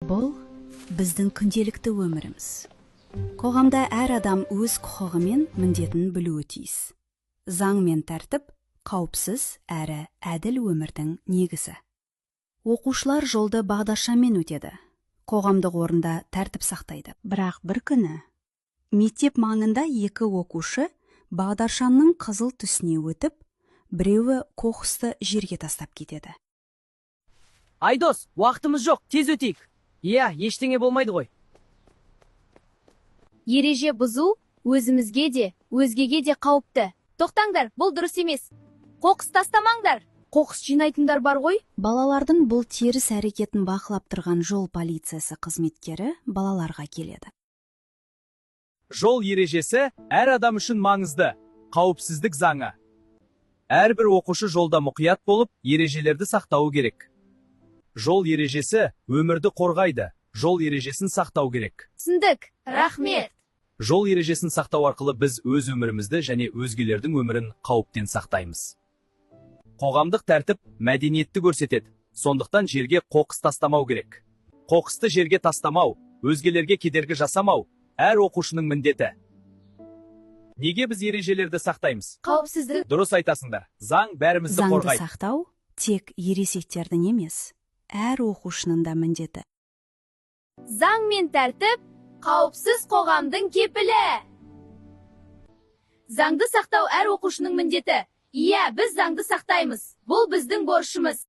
Бұл біздің күнделікті өміріміз. Қоғамда әр адам өз құқығы мен міндетін білуі тиіс. Заң мен тәртіп қауіпсіз әрі әділ өмірдің негізі. Оқушылар жолды бағдаршаммен өтеді. Қоғамдық орында тәртіп сақтайды. Бірақ бір күні мектеп маңында екі оқушы бағдаршамның қызыл түсіне өтіп, біреуі қоқысты жерге тастап кетеді. Айдос, уақытымыз жоқ, тез өтейік. Иә, ештеңе болмайды ғой. Ереже бұзу өзімізге де, өзгеге де қауіпті. Тоқтаңдар, бұл дұрыс емес. Қоқыс тастамаңдар. Қоқыс жинайтындар бар ғой. Балалардың бұл теріс әрекетін бақылап тұрған жол полициясы қызметкері балаларға келеді. Жол ережесі әр адам үшін маңызды. Қауіпсіздік заңы. Әрбір оқушы жолда мұқият болып, ережелерді сақтауы керек. Жол ережесі өмірді қорғайды. Жол ережесін сақтау керек. Түсіндік. Рахмет. Жол ережесін сақтау арқылы біз өз өмірімізді және өзгелердің өмірін қауіптен сақтаймыз. Қоғамдық тәртіп мәдениетті көрсетеді. Сондықтан жерге қоқыс тастамау керек. Қоқысты жерге тастамау, өзгелерге кедергі жасамау әр оқушының міндеті. Неге біз ережелерді сақтаймыз? Қауіпсіздік. Дұрыс айтасыңдар. Заң бәрімізді Заңды қорғайды. сақтау тек ересектердің емес, әр оқушының да міндеті. Заң мен тәртіп қауіпсіз қоғамдың кепілі. Заңды сақтау әр оқушының міндеті. Иә, біз заңды сақтаймыз. Бұл біздің борышымыз.